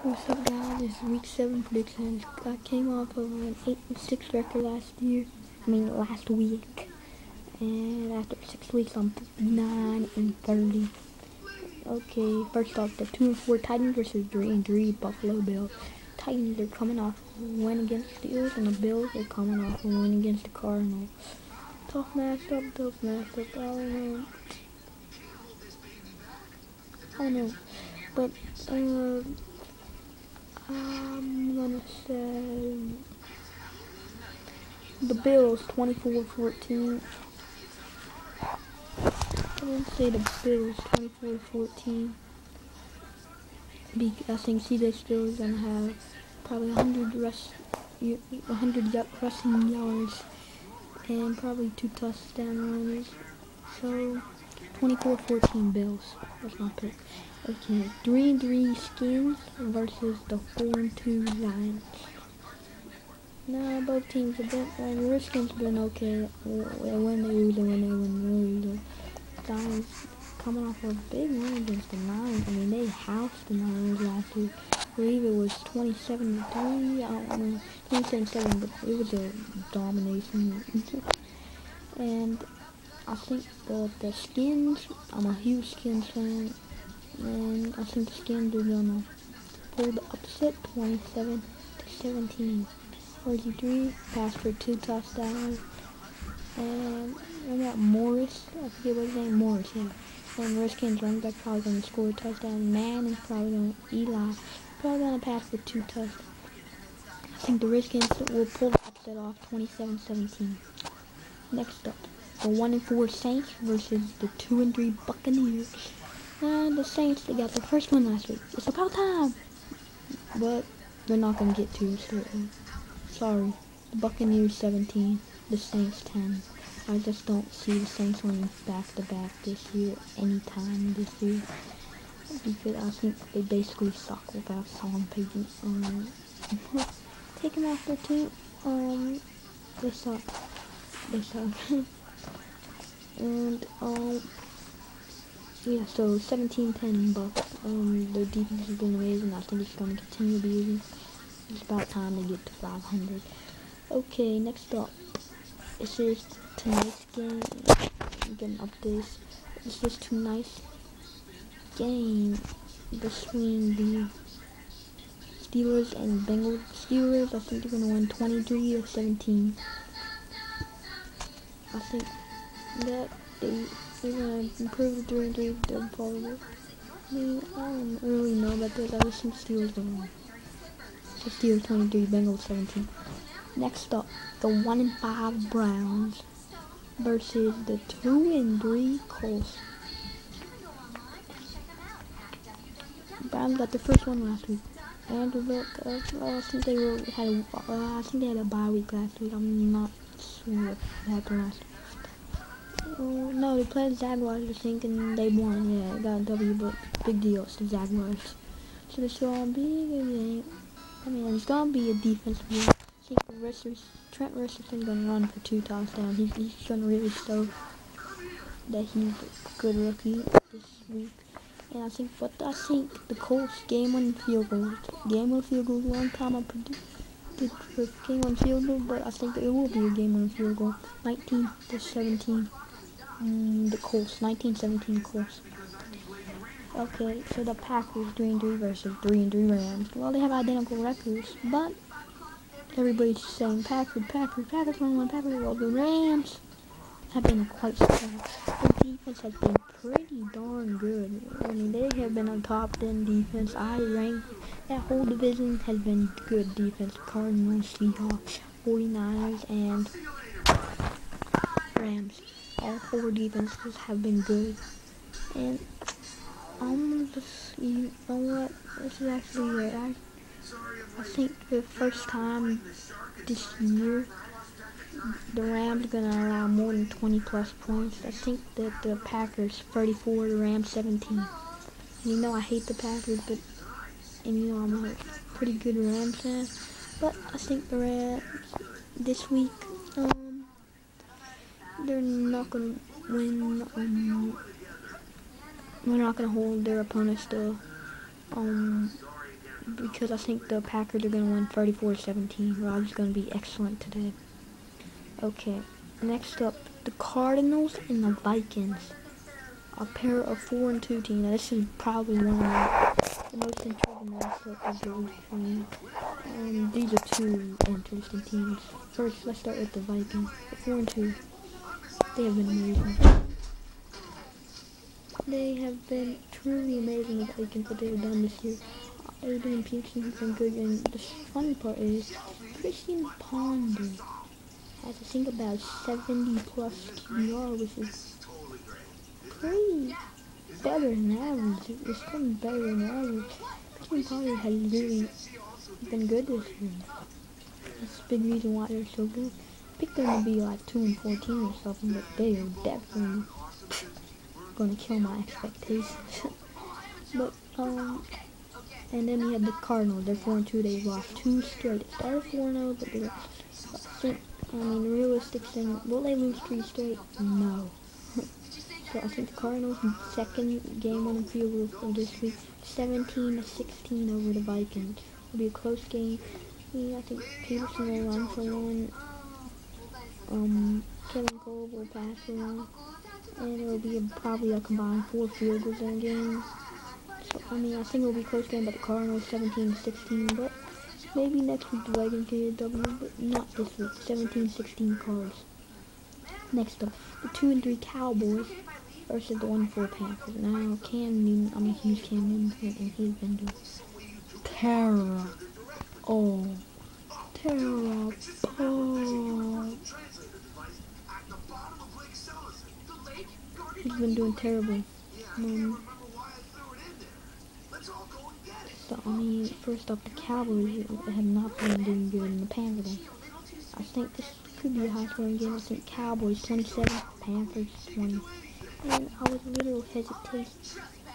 What's up, guys? This is week 7 predictions. I came off of an 8-6 record last week. And after 6 weeks, I'm 59-30. Okay, first off, the 2-4 Titans versus 3-3 Buffalo Bills. Titans are coming off a win against the Steelers, and the Bills are coming off a win against the Cardinals. Tough matchup. I don't know. But, I'm gonna say the Bills 24-14. I'm gonna say the Bills 24-14. I think CJ Stroud is gonna have probably 100 rushing yards and probably 2 touchdown runs. So 24-14 Bills. That's my pick. Okay, 3-3 Skins versus the 4-2 Lions. Nah, both teams have been. The Redskins been okay. When they lose, the Lions coming off a big win against the Niners. I mean, they housed the Niners last week. I believe it was 27-3. I don't know, 27-7, but it was a domination. And I think the Skins. I'm a huge Skins fan, and I think the Skins are gonna pull the upset, 27-17. 43 passed for 2 touchdowns, and I got Morris. I forget what his name. Morris, yeah. And Redskins running back probably gonna score a touchdown. Man is probably gonna probably gonna pass for 2 touchdowns. I think the Redskins will pull the upset off, 27-17. Next up, the 1-4 Saints versus the 2-3 Buccaneers. The Saints, they got their first one last week. It's about time, but they're not gonna get to it. Sorry. The Buccaneers 17, the Saints 10. I just don't see the Saints winning back-to-back this year, anytime this year, because I think they basically suck without Sean Payton. Take him off their team. They suck. And yeah. So 17-10 Bucks. Their defense has been amazing. I think it's going to continue to be amazing. It's about time they get to 500. Okay, next up. This is tonight's game. I'm getting updates. This is tonight's game between the Steelers and Bengals. Steelers, I think they're going to win 23-17. I think that they're going to improve the 3-3. They're probably. I don't really know about this. I just think Steelers going to win. So Steelers 23, Bengals 17. Next up, the 1-5 Browns versus the 2-3 Colts. Browns got their first one last week. And look, I think they had a bye week last week. I'm not sure what happened last week. No, they played the Jaguars, I think, and they won. Yeah, they got a W, but big deal. It's the Jaguars. So this will be a game. I mean, it's gonna be a defensive game. I think Trent Richardson's gonna run for 2 touchdowns. He's gonna really show that he's a good rookie this week. And I think the Colts game-winning field goal. One time I predicted for game-winning field goal, but I think it will be a game-winning field goal. 19-17. The Colts. 19-17 Colts. Okay, so the Packers 3-3 versus 3-3 Rams. Well, they have identical records, but everybody's saying Packers gonna win. Well, the Rams have been quite strong. Their defense has been pretty darn good. I mean, they have been on top 10 defense. I rank that whole division has been good defense. Cardinals, Seahawks, 49ers, and Rams. All 4 defenses have been good. And you know what? This is actually weird. I think the first time this year the Rams are gonna allow more than 20 plus points. I think that the Packers 34, the Rams 17. You know I hate the Packers, and you know I'm a pretty good Rams fan. But I think the Rams this week, they're not gonna win. We're not gonna hold their opponents to because I think the Packers are going to win 34-17. Rodgers is going to be excellent today. Okay, next up, the Cardinals and the Vikings. A pair of 4-2 teams. Now, this is probably one of the most intriguing matchup of the week for me. These are two interesting teams. First, let's start with the Vikings. At 4-2, they have been amazing. They have been truly amazing, the Vikings, what they have done this year. Adrian Peterson has been good, and the funny part is, Christian Ponder has, I think, about 70 plus QBR, which is pretty better than average. It's been better than average. Christian Ponder has really been good this year. That's a big reason why they're so good. I picked them to be like 2-14 or something, but they are definitely gonna kill my expectations. But and then we have the Cardinals. They're 4-2. They've lost 2 straight. It started 4-0, but I mean, realistic thing. Will they lose 3 straight? No. So I think the Cardinals' second game on the field of this week, 17-16 over the Vikings. It'll be a close game. Yeah, I think Peterson will run for one. Kevin Cole will pass for one. And it will be probably a combined 4 field goals in a game. So, I mean, I think it will be a close game, but the Cardinals 17-16. But maybe next week the Vikings get a W, but not this week. 17-16 Cards. Next up, the 2-3 Cowboys versus the 1-4 Panthers. Now, Cam Newton, I'm a huge Cam Newton fan, and he's been doing terrible. He's been doing terrible. So, I mean, first off, the Cowboys have not been doing good in the Panthers. I think this could be a high-scoring game. I think Cowboys 27, Panthers 20. And I was a little hesitated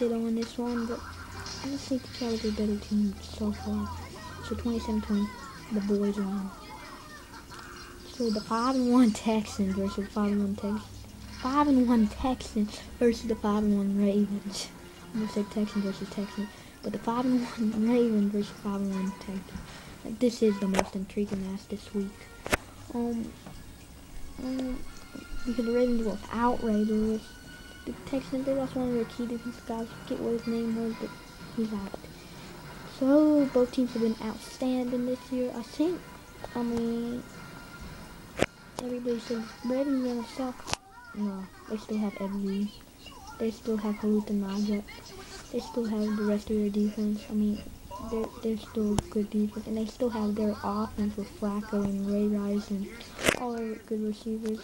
on this one, but I just think the Cowboys are a better team so far. So 27-20, the boys won. So the 5-1 Texans versus 5-1 Texans. 5-1 Texans versus the 5-1 Ravens. I'm gonna say Texans versus Texans, but the 5-1 Ravens versus 5-1 Texans. Like, this is the most intriguing match this week. Because the Ravens were without Raiders. The Texans, they lost one of their key defensive guys. I forget what his name was, but he's out. So both teams have been outstanding this year. I think, I mean, everybody says Ravens are gonna suck. No, they still have every. They still have Halut and Najee. They still have the rest of their defense. I mean, they're still good defense, and they still have their offense with Flacco and Ray Rice and all their good receivers.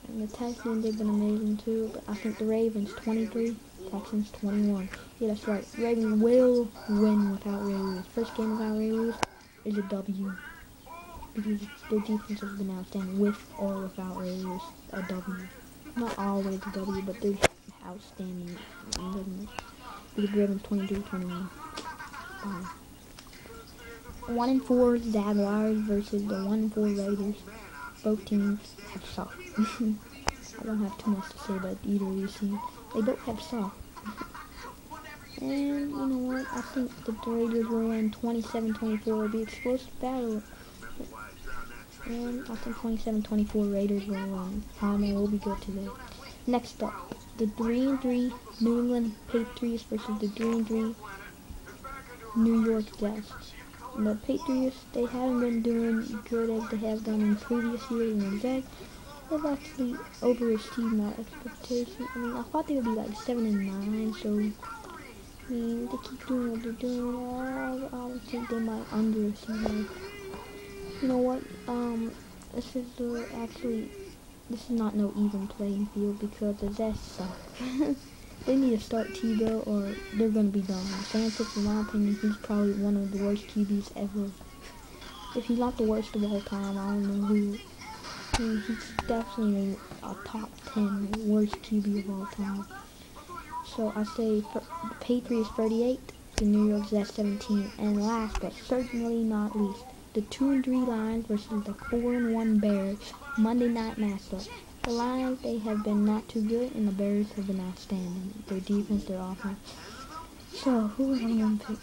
And the Texans, they've been amazing too. But I think the Ravens 23, Texans 21. Yeah, that's right. Ravens will win without Ray Lewis. First game without Ray Lewis is a W. Because their defense has been outstanding with or without Ray Lewis. A W. Not always a W, but they're outstanding. Because the Ravens 22-21. 1-4 Jaguars versus the 1-4 Raiders. Both teams have sucked. I don't have too much to say about either of these teams. They both have sucked. And you know what? I think the Raiders will win 27-24. It'll be an explosive battle. And I think 27-24 Raiders will win. Harmon will be good today. Next up, the 3-3 New England Patriots versus the 3-3 New York Jets. And the Patriots, they haven't been doing good as they have done in previous years, and the Jets, they've actually overachieved my expectations. I mean, I thought they would be like 7-9, so I mean, they keep doing what they're doing. I don't think they might underachieve. You know what? This is not no even playing field because the Jets suck. They need to start Tebow or they're going to be done. Sanchez, in my opinion, he's probably one of the worst QBs ever. If he's not the worst of all time, I don't know who. I mean, he's definitely a top 10 worst QB of all time. So I say the Patriots 38, the New York Jets 17. And last but certainly not least, the 2-3 Lions versus the 4-1 Bears Monday night matchup. The Lions, they have been not too good, and the Bears have been outstanding. Their defense, their offense. So, who is I going to pick?